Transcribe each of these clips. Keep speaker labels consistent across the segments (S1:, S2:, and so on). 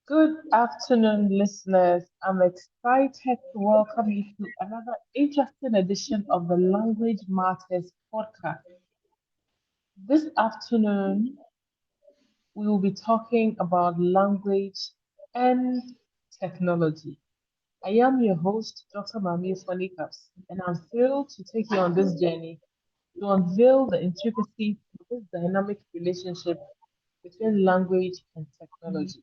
S1: Good afternoon, listeners. I'm excited to welcome you to another interesting edition of the Language Matters podcast. This afternoon, we will be talking about language and technology. I am your host, Dr. Mami Fonikas, and I'm thrilled to take you on this journey to unveil the intricacies of this dynamic relationship between language and technology.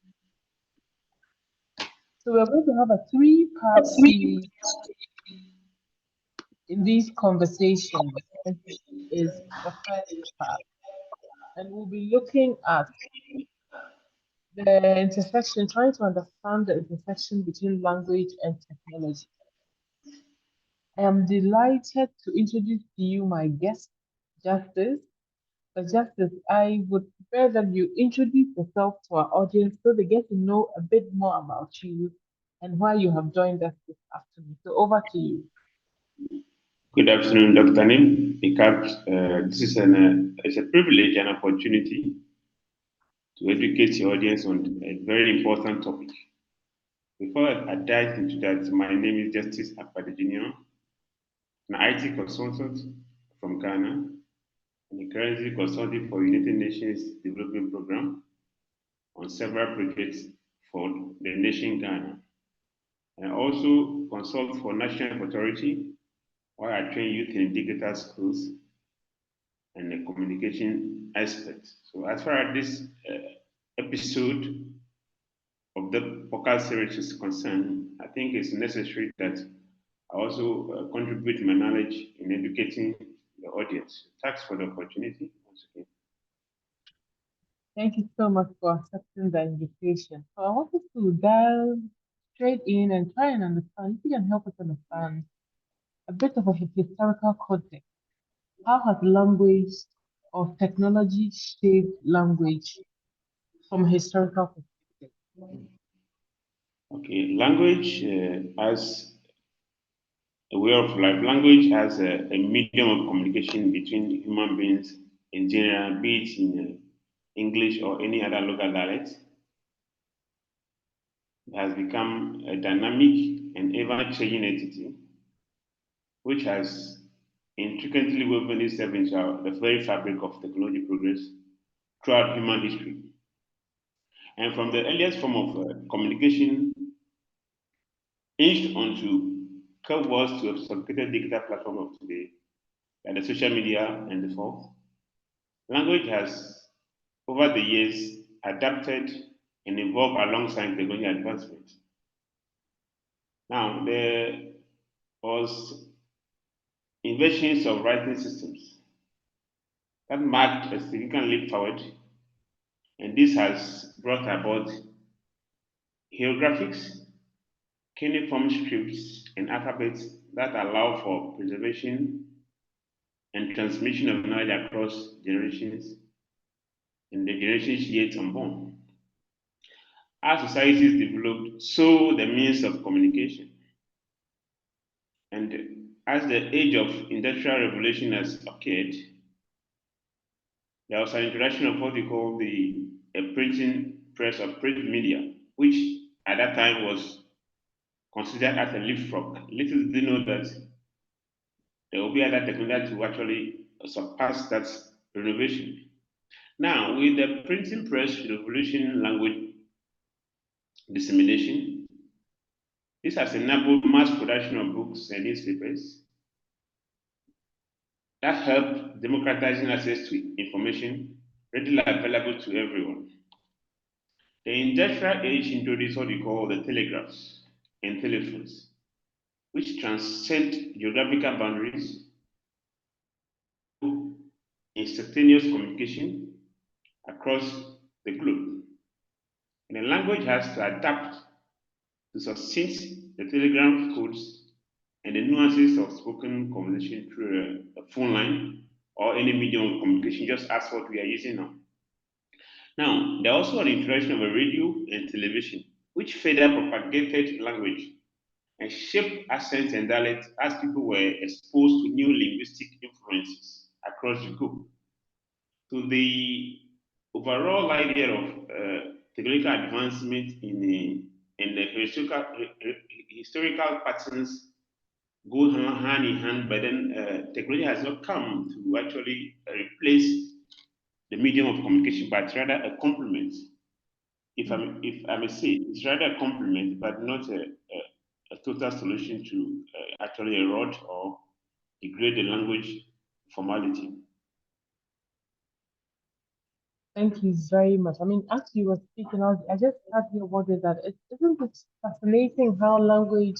S1: So, we're going to have a three-part series in these conversations. And this is the first part. And we'll be looking at the intersection, trying to understand the intersection between language and technology. I am delighted to introduce to you my guest, Justice. But Justice, I would prefer that you introduce yourself to our audience so they get to know a bit more about you and why you have joined us this afternoon. So over to you.
S2: Good afternoon, Dr. Nim. This is it's a privilege and opportunity to educate your audience on a very important topic. Before I dive into that, my name is Justice Apade Junior, an IT consultant from Ghana, and currently consulting for United Nations Development Program on several projects for the nation Ghana. And I also consult for National Authority, where I train youth in digital skills and a communication expert. So, as far as this episode of the podcast series is concerned, I think it's necessary that I also contribute my knowledge in educating the audience. Thanks for the opportunity once again.
S1: Thank you so much for accepting the invitation. So I wanted to dive straight in and try and understand, if you can help us understand a bit of a historical context. How has language or technology shaped language from a historical perspective?
S2: Okay, language as a way of life. Language as a medium of communication between human beings in general, be it in English or any other local dialect. It has become a dynamic and ever-changing entity, which has intricately woven itself into the very fabric of technology progress throughout human history. And from the earliest form of communication, inched onto curveballs to a sophisticated digital platform of today, like the social media and the forth, language has, over the years, adapted and evolved alongside technology advancement. Now, there was inventions of writing systems that marked a significant leap forward, and this has brought about hieroglyphics, cuneiform scripts, and alphabets that allow for preservation and transmission of knowledge across generations and the generations yet unborn. As societies developed, so the means of communication. And as the age of industrial revolution has occurred, there was an introduction of what we call the printing press or print media, which at that time was considered as a leapfrog. Little did they know that there will be other technology to actually surpass that renovation. Now, with the printing press revolution language dissemination, this has enabled mass production of books and newspapers that helped democratizing access to information readily available to everyone. The industrial age introduced what we call the telegraphs and telephones, which transcend geographical boundaries instantaneous communication across the globe. And the language has to adapt to succinct the telegram codes and the nuances of spoken conversation through a phone line or any medium of communication, just as what we are using now. Now, there also an introduction of a radio and television, which further propagated language and shaped accents and dialects as people were exposed to new linguistic influences across the globe. So the overall idea of technological advancement in the historical patterns go hand in hand, but then technology has not come to actually replace the medium of communication, but rather a complement. If I may say, it's rather a complement, but not a total solution to actually erode or degrade the language formality.
S1: Thank you very much. I mean, as you were speaking, I just had here wondering that isn't it fascinating how language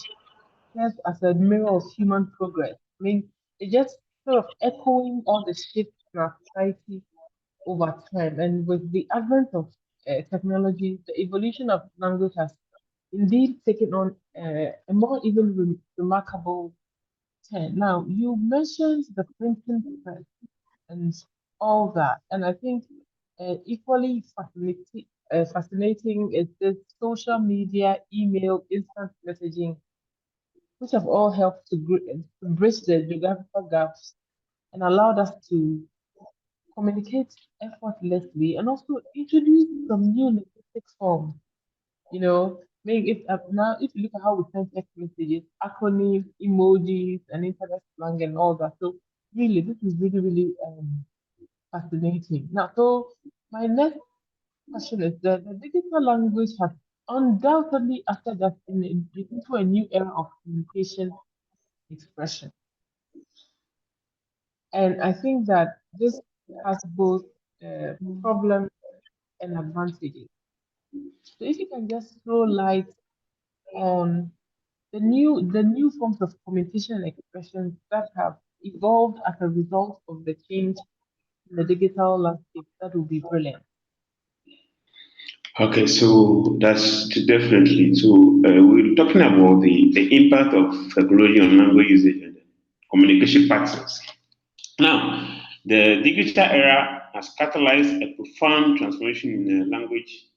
S1: serves as a mirror of human progress? I mean, it just sort of echoing all the shifts in our society over time. And with the advent of technology, the evolution of language has indeed taken on a more even remarkable turn. Now, you mentioned the printing press and all that. And I think equally fascinating is this social media, email, instant messaging, which have all helped to bridge the geographical gaps and allowed us to communicate effortlessly and also introduce some new linguistic forms. Maybe if you look at how we send text messages, acronyms, emojis, and internet slang and all that. So really, this is really, really fascinating. Now, so my next question is that the digital language has undoubtedly ushered us into a new era of communication expression. And I think that this has both problems and advantages. So if you can just throw light on the new forms of communication and expression that have evolved as a result of the change in the digital landscape, that would be brilliant.
S2: Okay, so that's definitely. So we're talking about the impact of technology on language usage and communication patterns. Now, the digital era has catalyzed a profound transformation in the language,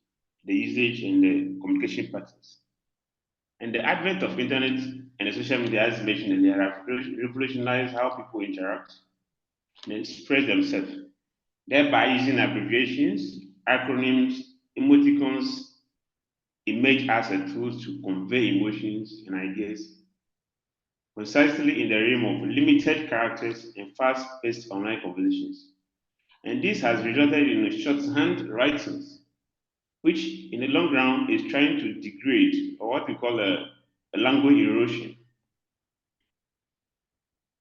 S2: the usage, and the communication patterns. And the advent of internet and the social media, as mentioned earlier, have revolutionized how people interact and express themselves, thereby using abbreviations, acronyms, emoticons, image as a tool to convey emotions and ideas concisely in the realm of limited characters and fast-paced online conversations. And this has resulted in a shorthand writings, which in the long run is trying to degrade or what we call a language erosion.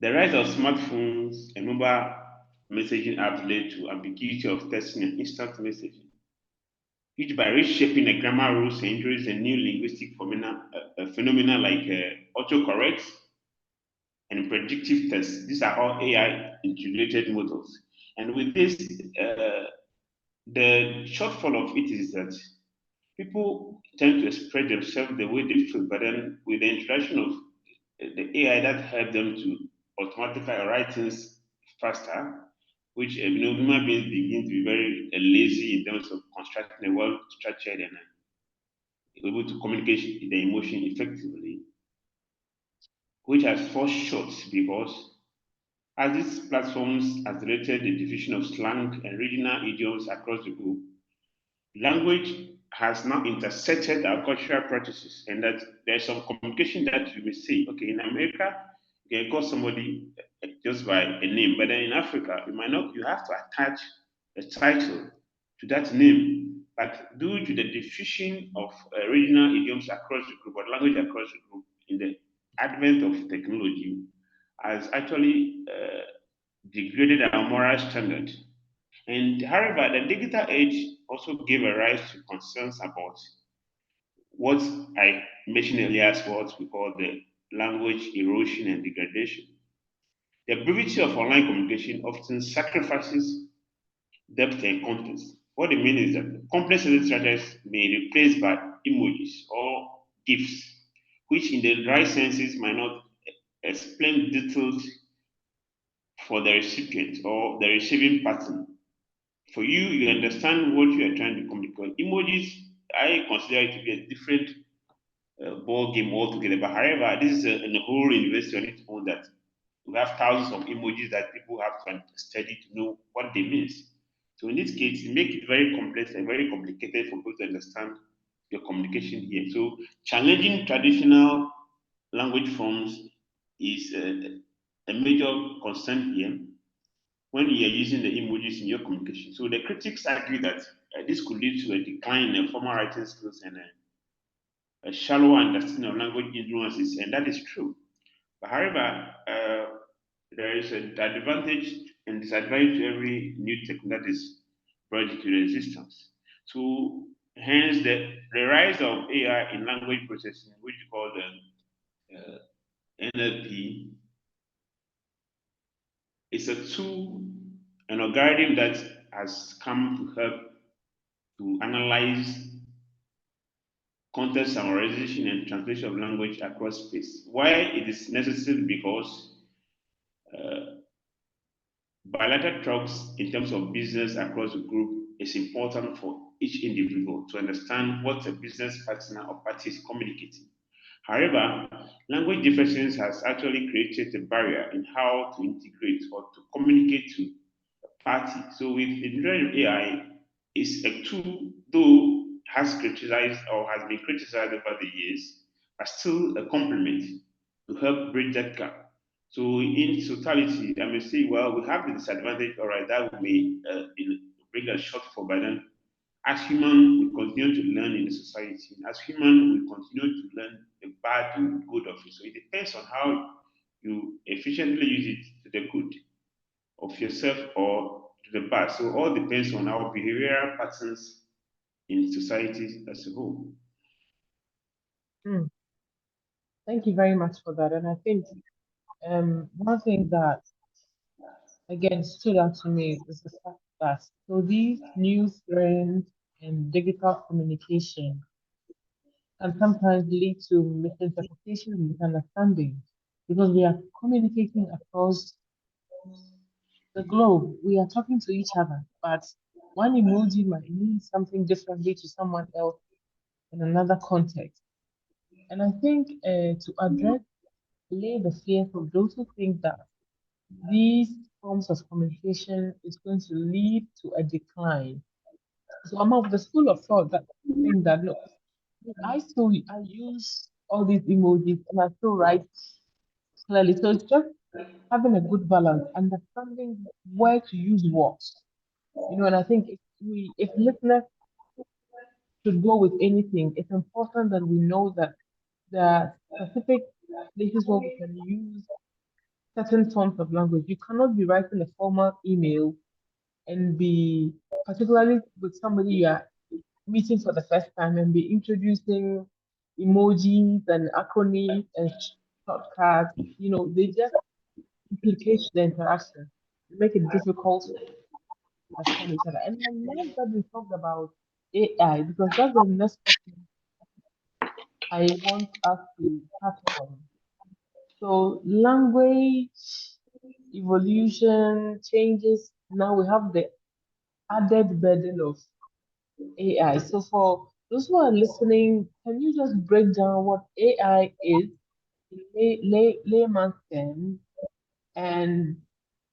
S2: The rise of smartphones and mobile messaging apps led to ambiguity of texting and instant messaging, which by reshaping the grammar rules and introducing a new linguistic phenomena like autocorrect and predictive tests. These are all AI integrated models. And with this, the shortfall of it is that people tend to express themselves the way they feel, but then with the introduction of the AI that help them to automatically write things faster, which human beings begin to be very lazy in terms of constructing a well structured and able to communicate the emotion effectively, which has fallen short because as these platforms accelerated the diffusion of slang and regional idioms across the globe, language has now intersected our cultural practices, and that there's some communication that you may say, okay, in America, you can call somebody just by a name, but then in Africa, you might not, you have to attach a title to that name. But due to the diffusion of regional idioms across the group or language across the group in the advent of technology, has actually degraded our moral standard. And however, the digital age also gave a rise to concerns about what I mentioned earlier as what we call the language erosion and degradation. The brevity of online communication often sacrifices depth and context. What they mean is that complex structures may be replaced by emojis or GIFs, which in the right senses might not explain details for the recipient or the receiving pattern. For you, you understand what you are trying to communicate. Emojis, I consider it to be a different ball game altogether. But however, this is a whole university on its own that we have thousands of emojis that people have to study to know what they mean. So in this case, it makes it very complex and very complicated for people to understand your communication here. So challenging traditional language forms is a major concern here when you are using the emojis in your communication. So the critics argue that this could lead to a decline in formal writing skills and a shallower understanding of language influences, and that is true. But however, there is an advantage and disadvantage to every new technology that is brought into existence. So, hence the rise of AI in language processing, which we call the NLP, is a tool, an algorithm that has come to help to analyze content summarization and translation of language across space. Why it is necessary? Because bilateral talks in terms of business across the group is important for each individual to understand what a business partner or party is communicating. However, language differences has actually created a barrier in how to integrate or to communicate to a party. So with the introduction of AI, is a tool though has criticized or has been criticized over the years, but still a complement to help bridge that gap. So in totality, I may say, well, we have the disadvantage, all right, that may bring a shortfall, but then as human, we continue to learn in the society. As human, we continue to learn the bad and good of it. So it depends on how you efficiently use it to the good of yourself or to the bad. So all depends on our behavioral patterns in society as a whole.
S1: Hmm. Thank you very much for that. And I think one thing that again stood out to me is the fact that so these new trends in digital communication can sometimes lead to misinterpretation and misunderstanding because we are communicating across the globe. We are talking to each other, but one emoji might mean something differently to someone else in another context. And I think to address, lay the fears of those who think that these forms of communication is going to lead to a decline. So I'm of the school of thought that think that no, I use all these emojis and I still write clearly. So it's just having a good balance, understanding where to use what. And I think if listeners should go with anything, it's important that we know that there are specific places where we can use certain forms of language. You cannot be writing a formal email and be, particularly with somebody you are meeting for the first time, and be introducing emojis and acronyms and shortcuts. They just implicate the interaction, make it difficult to understand each other. And I love that we talked about AI because that's the next question I want us to touch on. So, language evolution changes. Now we have the added burden of AI. So, for those who are listening, can you just break down what AI is in layman's terms? And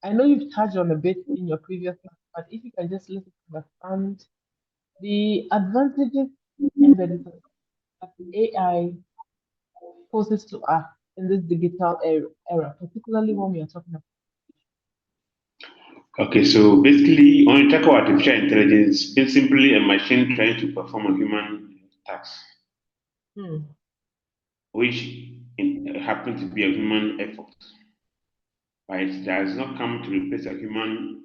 S1: I know you've touched on a bit in your previous talk, but if you can just let us understand the advantages and the disadvantages that AI poses to us in this digital era, particularly when we are talking about.
S2: Okay, so basically, when you talk about artificial intelligence, it's simply a machine trying to perform a human task,
S1: Hmm.
S2: which happens to be a human effort. But it does not come to replace a human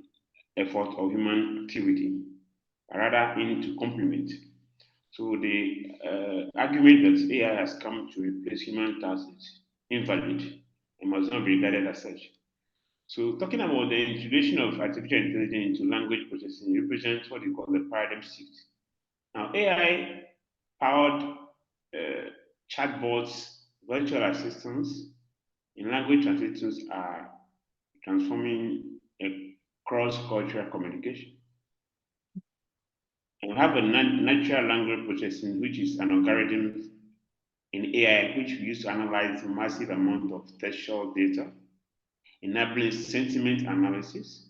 S2: effort or human activity, but rather in to complement. So the argument that AI has come to replace human tasks is invalid and must not be regarded as such. So talking about the integration of artificial intelligence into language processing represents what we call the paradigm shift. Now AI powered chatbots, virtual assistants, in language translators are transforming a cross-cultural communication. And we have a natural language processing, which is an algorithm in AI which we use to analyze massive amount of textual data, enabling sentiment analysis,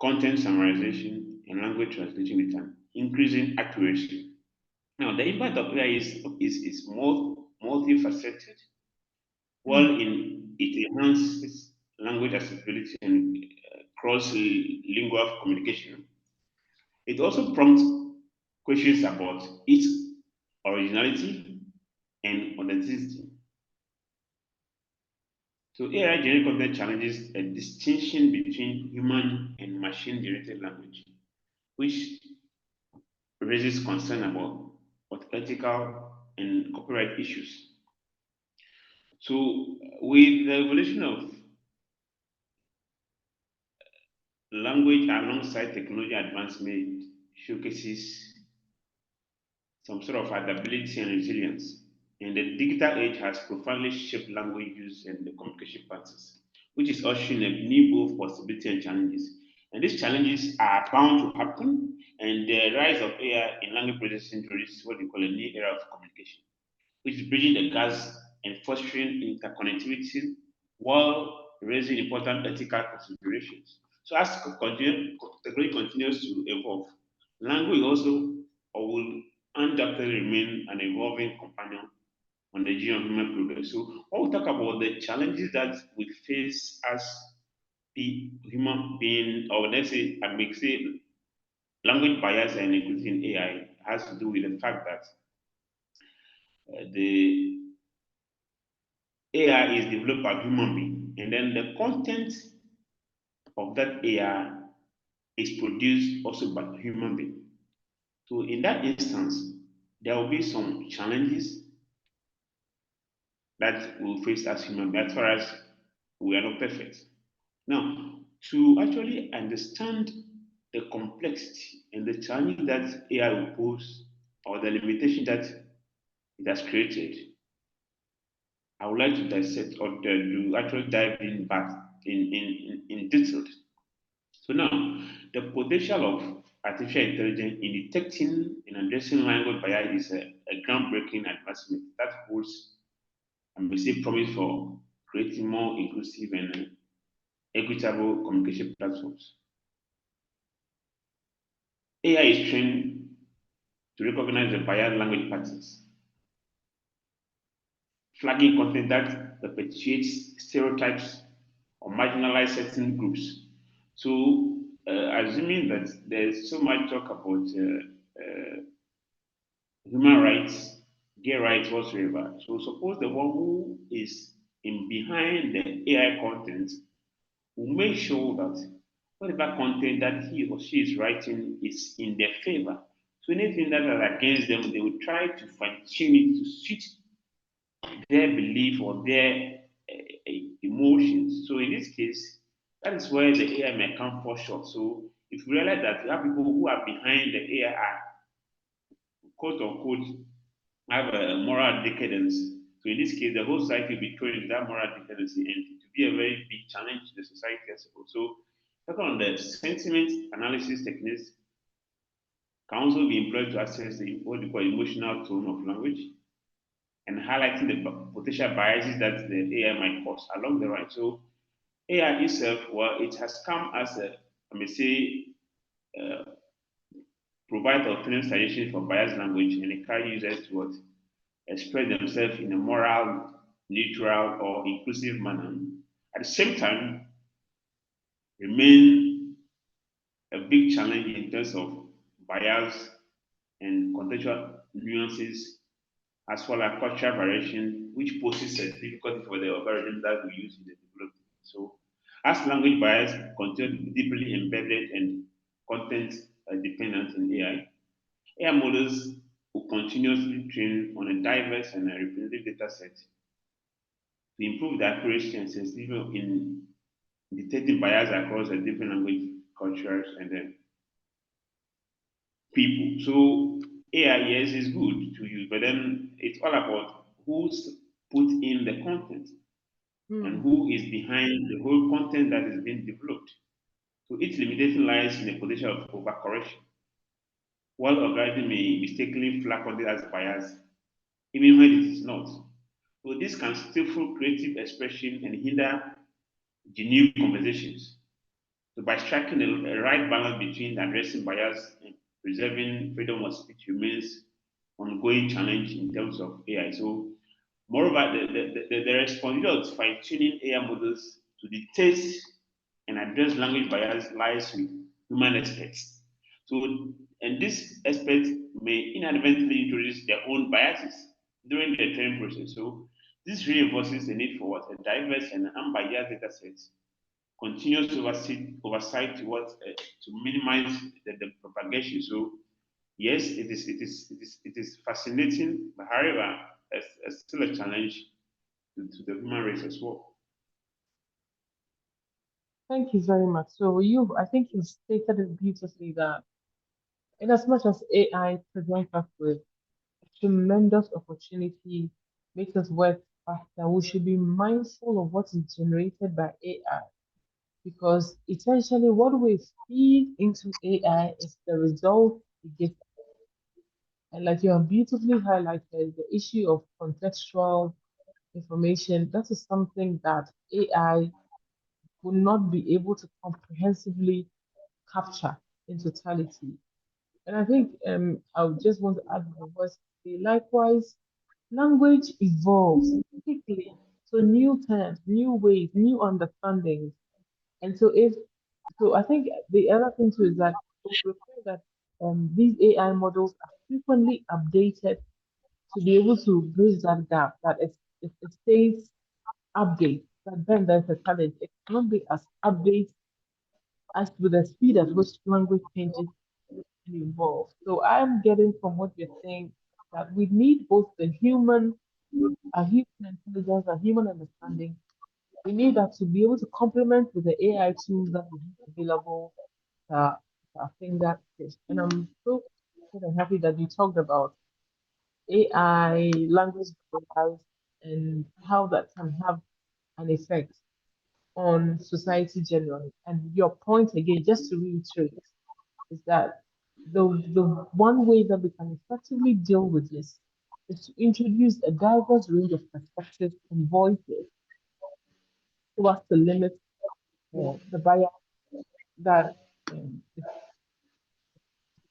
S2: content summarization, and language translation with an increasing accuracy. Now, the impact of AI is more multifaceted.
S1: mm,
S2: While it enhances language accessibility and cross-lingual communication, it also prompts questions about its originality and authenticity. So AI generated content challenges a distinction between human and machine generated language, which raises concern about what ethical and copyright issues. So with the evolution of language alongside technology advancement showcases some sort of adaptability and resilience. And the digital age has profoundly shaped language use and the communication patterns, which is ushering a new both possibility and challenges. And these challenges are bound to happen, and the rise of AI in language processing introduces what we call a new era of communication, which is bridging the gaps and fostering interconnectivity while raising important ethical considerations. So as technology continues to evolve, language also will undoubtedly remain an evolving companion on the journey of human progress. So when we talk about the challenges that we face as the human being, or let's say I may say language bias and equity in AI has to do with the fact that the AI is developed by human being, and then the content of that AI is produced also by human being. So in that instance, there will be some challenges that we'll face as human beings, as far as we are not perfect. Now, to actually understand the complexity and the challenges that AI will pose, or the limitation that it has created, I would like to dissect or to actually dive in back in detail. So now, the potential of artificial intelligence in detecting and addressing language bias is a groundbreaking advancement that holds, I may say, promise for creating more inclusive and equitable communication platforms. AI is trained to recognize the biased language patterns, flagging content that perpetuates stereotypes or marginalize certain groups. So, assuming that there's so much talk about human rights, gay rights, whatsoever. So suppose the one who is in behind the AI content will make sure that whatever content that he or she is writing is in their favor. So anything that is against them, they will try to fine tune it to suit their belief or their emotions. So in this case, that is where the AI may come for short. So if you realize that you have people who are behind the AI, quote unquote, have a moral decadence. So in this case, the whole society will be thrown into that moral decadency, and it will be a very big challenge to the society as a whole. So, talking on the sentiment analysis techniques can also be employed to assess the what we call emotional tone of language and highlighting the potential biases that the AI might cause along the line. So, AI itself, well, it has come as a, I may say, uh, provide alternative suggestions for biased language and encourage users to what express themselves in a moral, neutral, or inclusive manner. At the same time, remain a big challenge in terms of bias and contextual nuances, as well as cultural variation, which poses a difficulty for the algorithm that we use in the development. So, as language bias continues to be deeply embedded and content dependent in AI models will continuously train on a diverse and a representative data set to improve the accuracy and sensitivity in detecting bias across the different language cultures and then people. So AI, yes, is good to use, but then it's all about who's put in the content and
S1: mm,
S2: who is behind the whole content that is being developed. So its limitation lies in the potential of overcorrection. While algorithm may mistakenly flag content as bias, even when it is not. So this can stifle creative expression and hinder genuine conversations. So by striking a right balance between addressing bias and preserving freedom of speech remains ongoing challenge in terms of AI. So moreover, the responsibility of fine-tuning AI models to detect and address language bias lies with human experts. So, and these experts may inadvertently introduce their own biases during the training process. So, this reinforces the need for what a diverse and unbiased data set, continuous oversight to minimize the propagation. So, yes, it is fascinating, but however, it's still a challenge to the human race as well.
S1: Thank you very much. So I think you stated it beautifully that in as much as AI presents us with a tremendous opportunity, makes us work faster, we should be mindful of what is generated by AI because essentially what we feed into AI is the result it gives. And like you have beautifully highlighted, the issue of contextual information, that is something that AI will not be able to comprehensively capture in totality. And I think I would just want to add my voice to say, likewise, language evolves quickly. So new terms, new ways, new understandings. And so I think the other thing too is that it would require that these AI models are frequently updated to be able to bridge that gap, that it stays update. But then there's a challenge. It cannot be as update as with the speed at which language changes and evolves. So I'm getting from what you're saying that we need both a human intelligence, a human understanding. We need that to be able to complement with the AI tools that we have available at our fingertips. And I'm so excited and happy that you talked about AI, language bias, and how that can have an effect on society generally. And your point again, just to reiterate, is that the one way that we can effectively deal with this is to introduce a diverse range of perspectives and voices so as to limit the bias that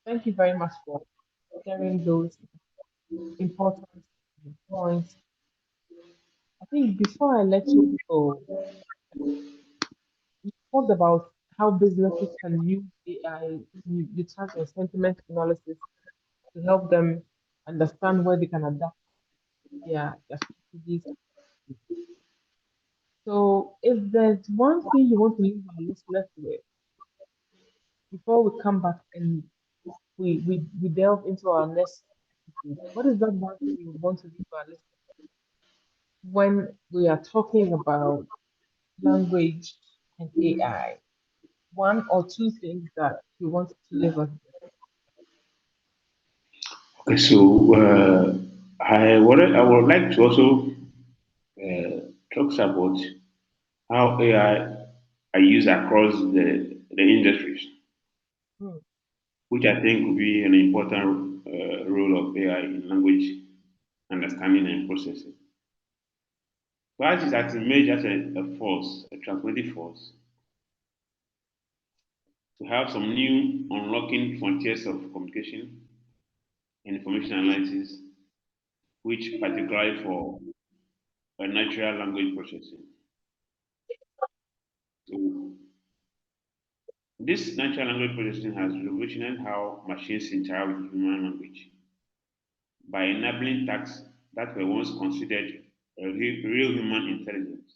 S1: thank you very much for sharing those important points. I think before I let you go, you talked about how businesses can use AI, you touched on sentiment analysis to help them understand where they can adapt their strategies. So, if there's one thing you want to leave our listeners with before we come back and we delve into our next episode, what is that one thing you would want to leave our listeners when we are talking about language and AI? One or two things that you want to leave us with.
S2: Okay, so I would like to also talk about how AI are used across the industries,
S1: Hmm.
S2: which I think will be an important role of AI in language understanding and processing. Bias is at emerged as a force, a transformative force, to have some new unlocking frontiers of communication and information analysis, which particularly for natural language processing. So this natural language processing has revolutionized how machines interact with human language by enabling tasks that were once considered real human intelligence.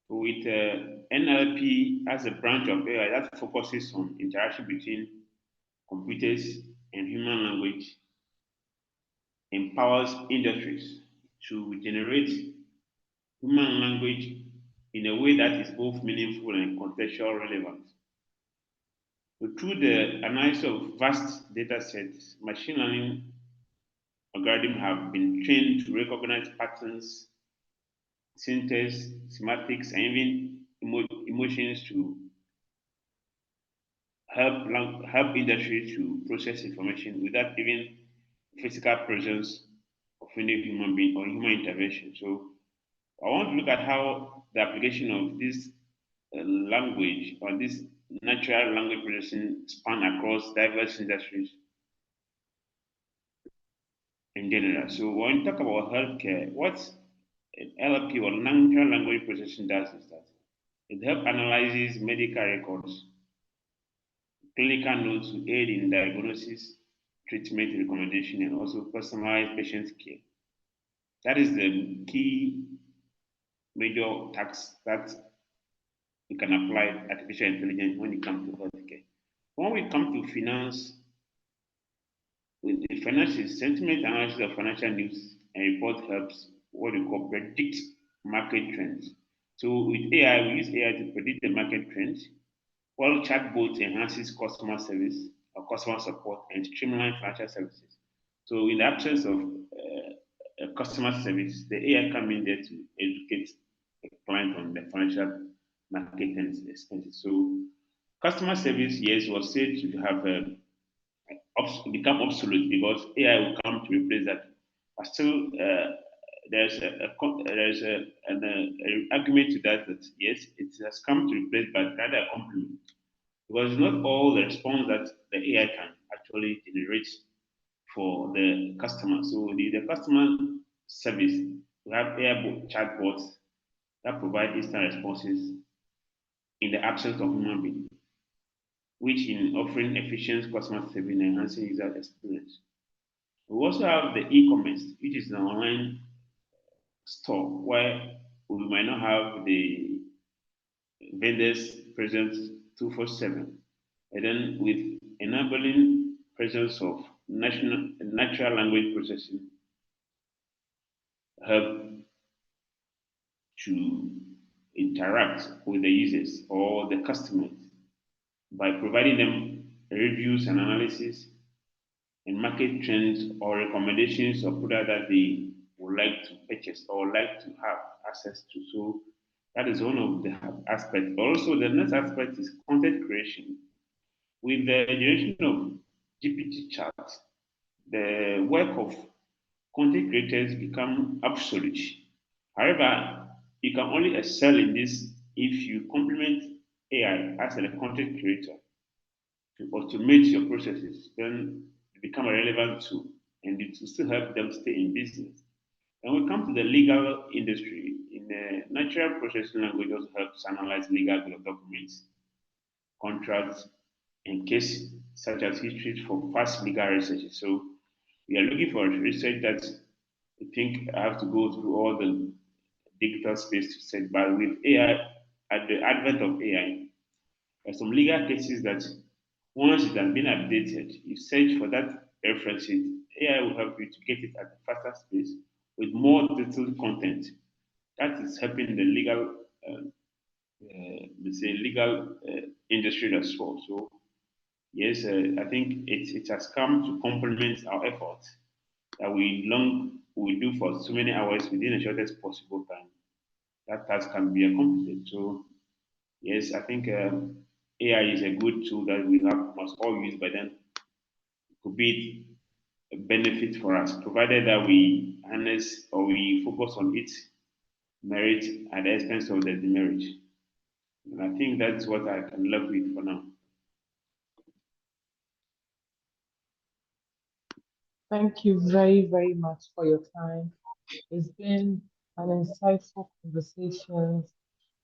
S2: So with NLP as a branch of AI that focuses on interaction between computers and human language, empowers industries to generate human language in a way that is both meaningful and contextual relevant. So through the analysis of vast data sets, machine learning algorithms have been trained to recognize patterns, syntax, semantics, and even emotions to help industry to process information without even physical presence of any human being or human intervention. So I want to look at how the application of this language or this natural language processing span across diverse industries in general. So when you talk about healthcare, what LLP or natural language processing does is that it helps analyzes medical records, clinical notes to aid in diagnosis, treatment recommendation, and also personalized patient care. That is the key major task that you can apply artificial intelligence when it comes to healthcare. When we come to finance, with the financial sentiment analysis of financial news and report helps what we call predict market trends. So with AI, we use AI to predict the market trends, while chatbot enhances customer service or customer support and streamline financial services. So in the absence of customer service, the AI come in there to educate the client on the financial market and expenses. So customer service, yes, was said to have become obsolete because AI will come to replace that. But still, there's an argument to that that yes, it has come to replace, but rather a complement because not all the response that the AI can actually generate for the customer. So the customer service, we have AI chatbots that provide instant responses in the absence of human being, which in offering efficient customer service and enhancing user experience. We also have the e-commerce, which is an online store where we might not have the vendors present 247. And then with enabling presence of natural language processing help to interact with the users or the customers by providing them reviews and analysis and market trends or recommendations of product that they would like to purchase or like to have access to. So that is one of the aspects. Also, the next aspect is content creation. With the generation of GPT chat, the work of content creators become obsolete. However, you can only excel in this if you complement AI as a content creator to automate your processes, then it become a relevant tool and it will still help them stay in business. When we come to the legal industry, in the natural processing language also helps analyze legal documents, contracts, and cases such as histories for fast legal research. So we are looking for research that I think I have to go through all the digital space to set, but with AI, at the advent of AI, there are some legal cases that once it has been updated, you search for that reference sheet. AI will help you to get it at a faster space with more detailed content. That is helping the legal, let's say, legal industry as well. So yes, I think it has come to complement our efforts that we do for so many hours within the shortest possible time. That task can be accomplished. So yes, I think AI is a good tool that we have must all use, but then it could be a benefit for us, provided that we harness or we focus on its merit at the expense of the demerit. And I think that's what I can love with for now.
S1: Thank you very, very much for your time. It's been an insightful conversation,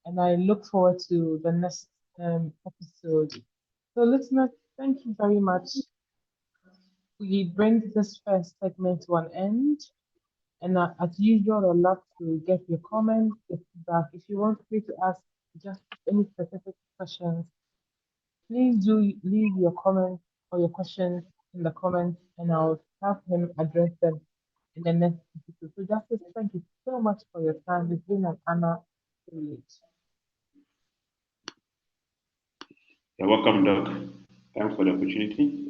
S1: and I look forward to the next episode. So, listeners, thank you very much. We bring this first segment to an end. And as usual, I'd love to get your comments, your feedback. If you want me to ask just any specific questions, please do leave your comments or your questions in the comments, and I'll have him address them in the next episode. So, Justice, thank you so much for your time. It's been an honor. Privilege.
S2: You're welcome, Doc. Thanks for the opportunity.